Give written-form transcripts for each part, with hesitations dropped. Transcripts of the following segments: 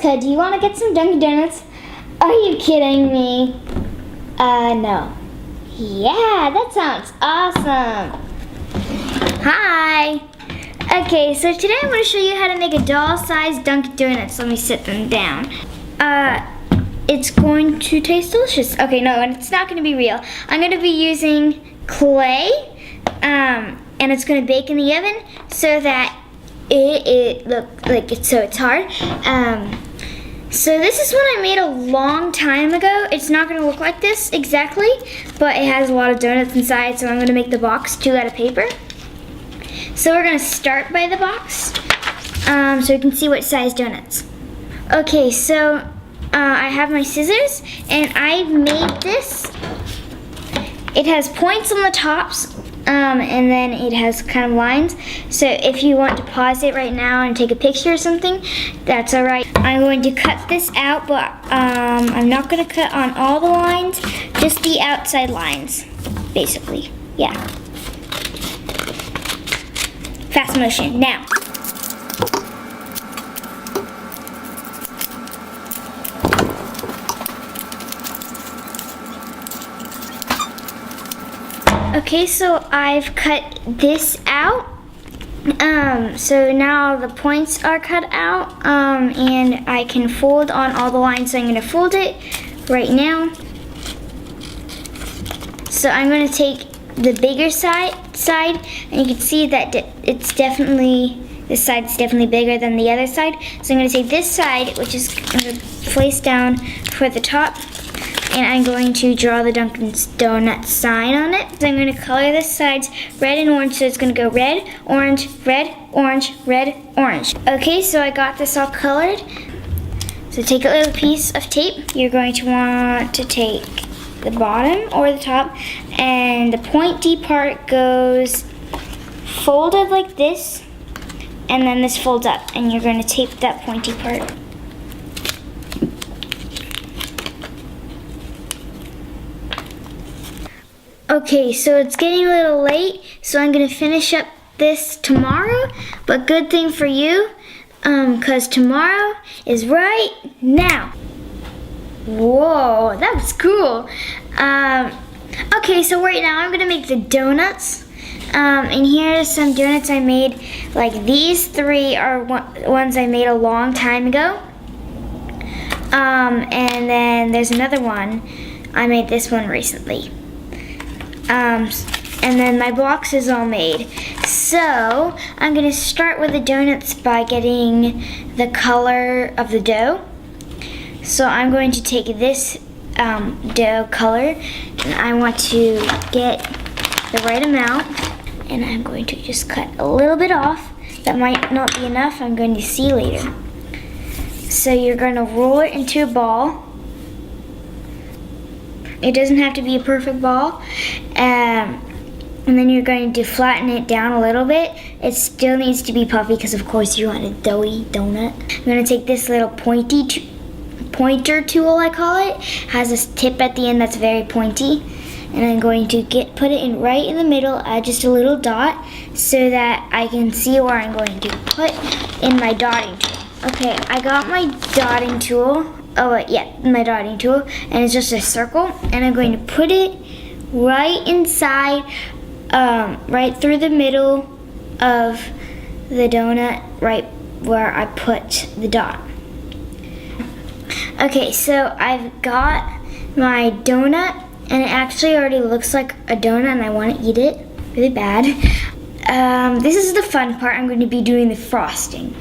Jessica, do you want to get some Dunkin Donuts? Are you kidding me? No. Yeah, that sounds awesome. Hi. Okay, so today I'm going to show you how to make a doll-sized Dunkin Donuts. Let me sit them down. It's going to taste delicious. Okay, no, it's not going to be real. I'm going to be using clay, and it's going to bake in the oven so that it look like it's hard. So this is one I made a long time ago. It's not going to look like this exactly, but it has a lot of donuts inside, so I'm going to make the box 2 out of paper. So we're going to start by the box, so you can see what size donuts. Okay, so I have my scissors, and I made this. It has points on the tops, and then it has kind of lines. So if you want to pause it right now and take a picture or something, that's all right. I'm going to cut this out, but I'm not going to cut on all the lines, just the outside lines, basically. Yeah. Fast motion, now. Okay, so I've cut this out. So now the points are cut out, and I can fold on all the lines, so I'm going to fold it right now. So I'm going to take the bigger side, and you can see that it's definitely, this side's definitely bigger than the other side. So I'm going to take this side, which is going to place down for the top, and I'm going to draw the Dunkin Donuts sign on it. So I'm going to color this sides red and orange, so it's going to go red, orange, red, orange, red, orange. Okay, so I got this all colored. So take a little piece of tape. You're going to want to take the bottom or the top, and the pointy part goes folded like this, and then this folds up, and you're going to tape that pointy part. Okay, so it's getting a little late, so I'm going to finish up this tomorrow, but good thing for you, because tomorrow is right now. Whoa, that was cool. Okay, so right now I'm going to make the donuts, and here are some donuts I made. Like these 3 are ones I made a long time ago, and then there's another one. I made this one recently. And then my box is all made. So I'm going to start with the donuts by getting the color of the dough. So I'm going to take this dough color, and I want to get the right amount, and I'm going to just cut a little bit off. That might not be enough, I'm going to see later. So you're going to roll it into a ball. It doesn't have to be a perfect ball. And then you're going to flatten it down a little bit. It still needs to be puffy because of course you want a doughy donut. I'm going to take this little pointer tool, I call it. It has this tip at the end that's very pointy. And I'm going to put it in right in the middle, add just a little dot so that I can see where I'm going to put in my dotting tool. Okay, I got my dotting tool. Oh wait, yeah, my dotting tool, and it's just a circle, and I'm going to put it right inside, right through the middle of the donut, right where I put the dot. Okay, so I've got my donut, and it actually already looks like a donut, and I want to eat it really bad. This is the fun part. I'm going to be doing the frosting.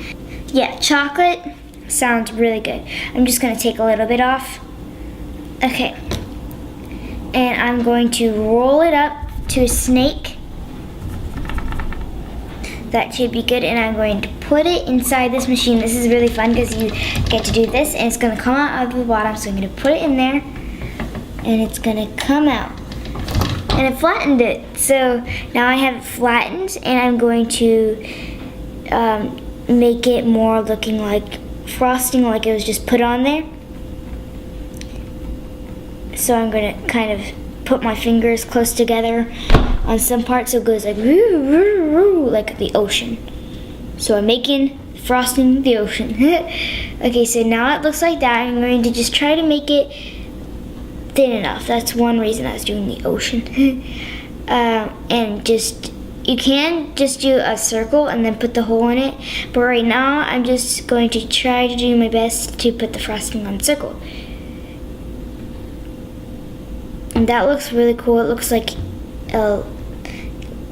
Yeah, chocolate sounds really good. I'm just going to take a little bit off. Okay. And I'm going to roll it up to a snake. That should be good. And I'm going to put it inside this machine. This is really fun because you get to do this, and it's going to come out of the bottom. So I'm going to put it in there, and it's going to come out. And it flattened it. So now I have it flattened, and I'm going to make it more looking like frosting, like it was just put on there. So I'm going to kind of put my fingers close together on some parts so it goes like like the ocean. So I'm making frosting the ocean. Okay, so now it looks like that. I'm going to just try to make it thin enough. That's one reason I was doing the ocean. And just, you can just do a circle and then put the hole in it. But right now, I'm just going to try to do my best to put the frosting on the circle. And that looks really cool. It looks like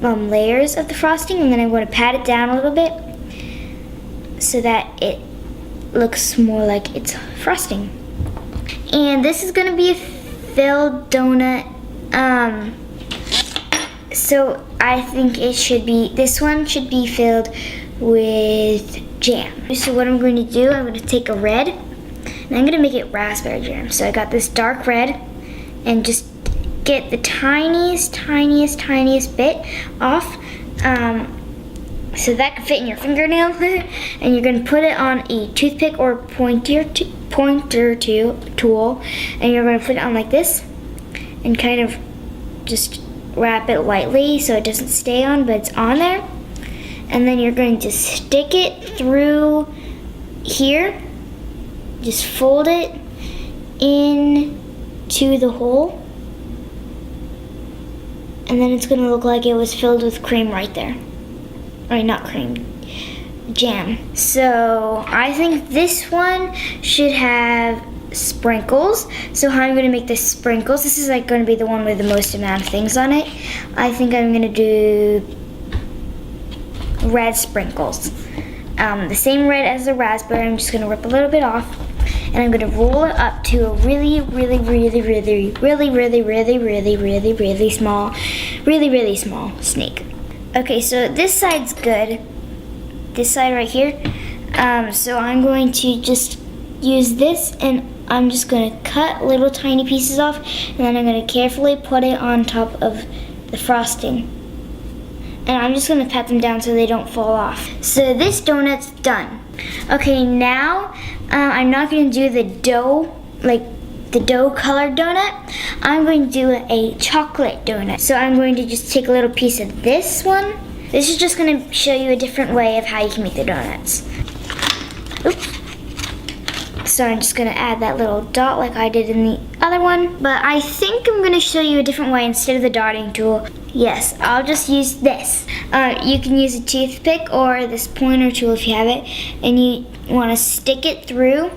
layers of the frosting, and then I'm going to pat it down a little bit so that it looks more like it's frosting. And this is going to be a filled donut. So I think it should be, this one should be filled with jam. So what I'm going to do, I'm going to take a red and I'm going to make it raspberry jam. So I got this dark red and just get the tiniest bit off so that can fit in your fingernail. And you're going to put it on a toothpick or pointer tool, and you're going to put it on like this and kind of just wrap it lightly so it doesn't stay on, but it's on there. And then you're going to stick it through here, just fold it into the hole, and then it's going to look like it was filled with cream right there. Or not cream, jam. So I think this one should have sprinkles. So how I'm going to make the sprinkles, this is like going to be the one with the most amount of things on it. I think I'm going to do red sprinkles. The same red as the raspberry. I'm just going to rip a little bit off, and I'm going to roll it up to a really small snake. Okay, so this side's good. This side right here. So I'm going to just use this, and I'm just going to cut little tiny pieces off, and then I'm going to carefully put it on top of the frosting. And I'm just going to pat them down so they don't fall off. So this donut's done. Okay, now I'm not going to do the dough, like the dough colored donut. I'm going to do a chocolate donut. So I'm going to just take a little piece of this one. This is just going to show you a different way of how you can make the donuts. Oops. So I'm just going to add that little dot like I did in the other one. But I think I'm going to show you a different way instead of the dotting tool. Yes, I'll just use this. You can use a toothpick or this pointer tool if you have it. And you want to stick it through.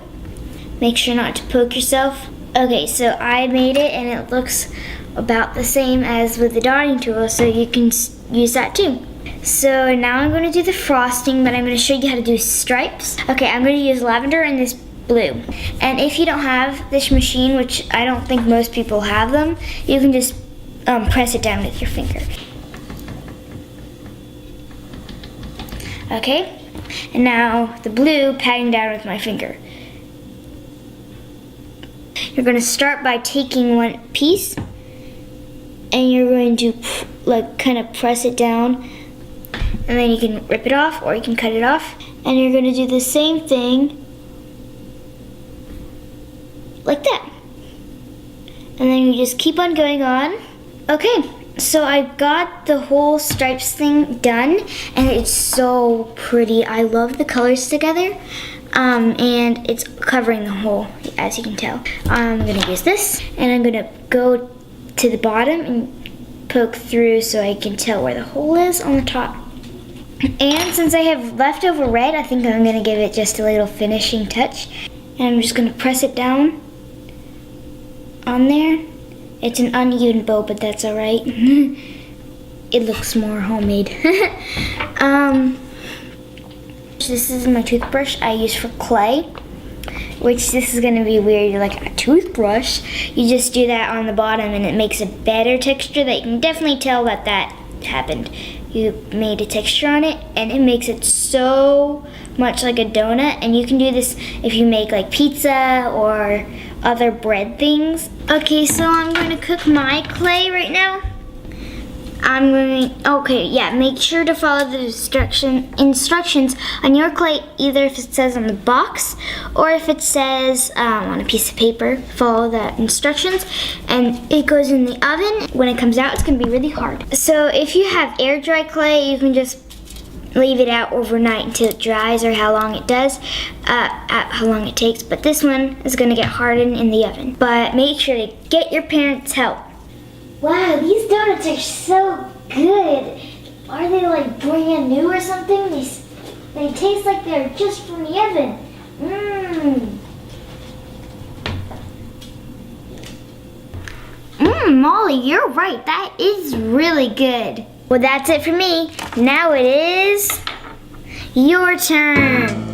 Make sure not to poke yourself. Okay, so I made it, and it looks about the same as with the dotting tool, so you can use that too. So now I'm going to do the frosting, but I'm going to show you how to do stripes. Okay, I'm going to use lavender and this blue. And if you don't have this machine, which I don't think most people have them, you can just press it down with your finger. Okay, and now the blue, patting down with my finger. You're going to start by taking one piece, and you're going to like kind of press it down, and then you can rip it off or you can cut it off, and you're going to do the same thing like that, and then you just keep on going on. Okay, so I got the whole stripes thing done, and it's so pretty. I love the colors together. And it's covering the hole, as you can tell. I'm gonna use this, and I'm gonna go to the bottom and poke through so I can tell where the hole is on the top. And since I have leftover red, I think I'm gonna give it just a little finishing touch. And I'm just gonna press it down on there. It's an uneven bow, but that's all right. It looks more homemade. This is my toothbrush I use for clay, which this is going to be weird. You're like, a toothbrush? You just do that on the bottom, and it makes a better texture that you can definitely tell that happened. You made a texture on it, and it makes it so much like a donut. And you can do this if you make like pizza or other bread things. Okay, so I'm going to cook my clay right now. Make sure to follow the instructions on your clay, either if it says on the box or if it says on a piece of paper. Follow the instructions, and it goes in the oven. When it comes out, it's going to be really hard. So if you have air dry clay, you can just leave it out overnight until it dries, or how long it does, how long it takes. But this one is gonna get hardened in the oven. But make sure to get your parents' help. Wow, these donuts are so good. Are they like brand new or something? They taste like they're just from the oven. Molly, you're right. That is really good. Well, that's it for me. Now it is your turn.